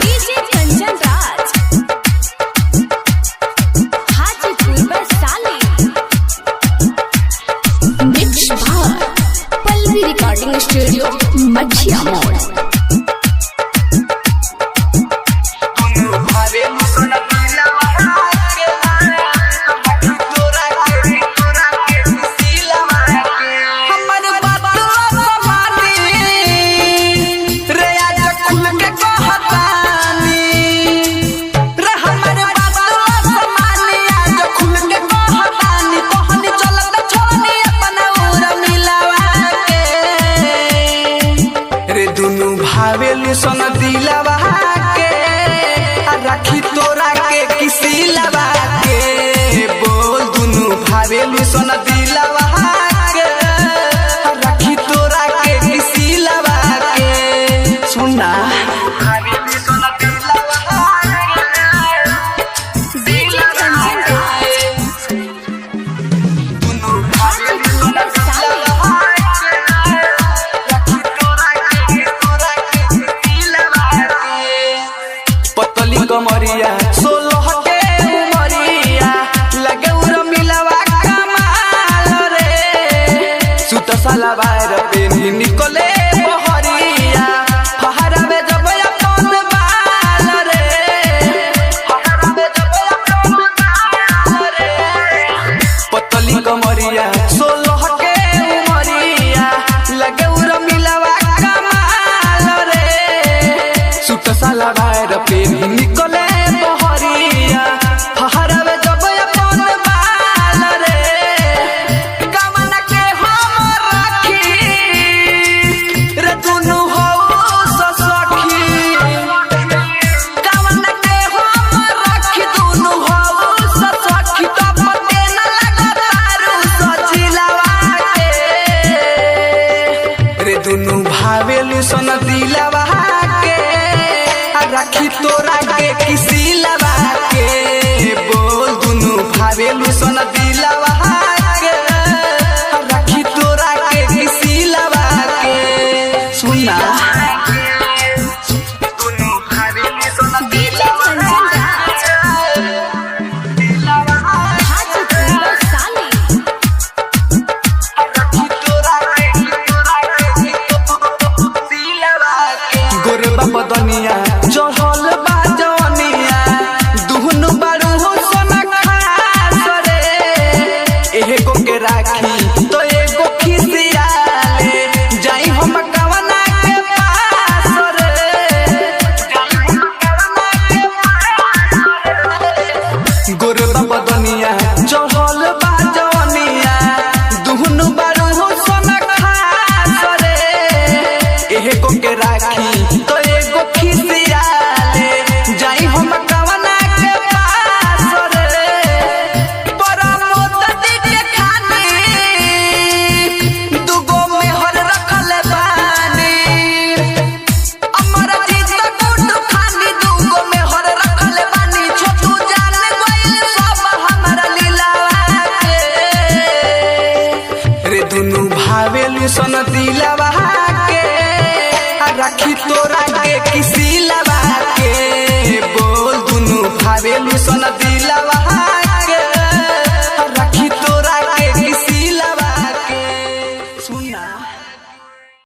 DJ Kanchan Raj Hajipur Vaishali. Mix बार Pallavi recording studio Majhiya मोड़। भावेलू सोन दिलवा के राखी तोरा के किसी लवा के बोल दुनू भावेलू सोन दिलवा के राखी तोरा के किसी लवा के सुना भावेलू सोन दिलवा डीजे कंचन राज दुनू भावेलू सोन कमरिया 16 के उमरिया लगे उरा मिलवा कमाल रे सुत साला बाहर पे निकले बहरिया पहाड़ा में जब अपन बाल रे पहाड़ा में जब अपन बाल रे पतली कमरिया 16 के उमरिया लगे उरा मिलवा कमाल रे सुत साला बाहर पे निकले बहरिया पहाड़ा में जब अपन बाल रे कमना के हम राखी रे दुनू हो सखी कमना के हम राखी दुनू हो सखी तो पते न लगतारू सजिलवा के रे दुनू भावेलू सोन दिलवा के राखी तोरा के किसी लवा के बोल दुनू भावेलू सोन दिलवा के राखी तोरा के किसी लवा के सुना दुनू भावेलू सोन डीजे कंचन राज हाजीपुर वैशाली। राखी तोरा के दिलवा के गोरबा बदनिया चढ़ल बा जवनिया दुहनु बारू हो सोना खास रे एगो के राखी तो एगो खिसियाले जाई हम कवना के पास रे गोरबा बदनिया चढ़ल बा जवनिया दुहनु बारू हो सोना खास रे एगो के राखी तो एगो खिसियाले जाई हम कवना के पास रे परमोत दी के खानी दुगो में हर रखल बानी अमर जीत गुड खानी दुगो में हर रखल बानी छोटू जान गइल सब हमरा लीलावा के रे दुनू भावेलू सोन दिलवा के राखी तोरा के किसी लवा के बोल दुनू भावेलू सोन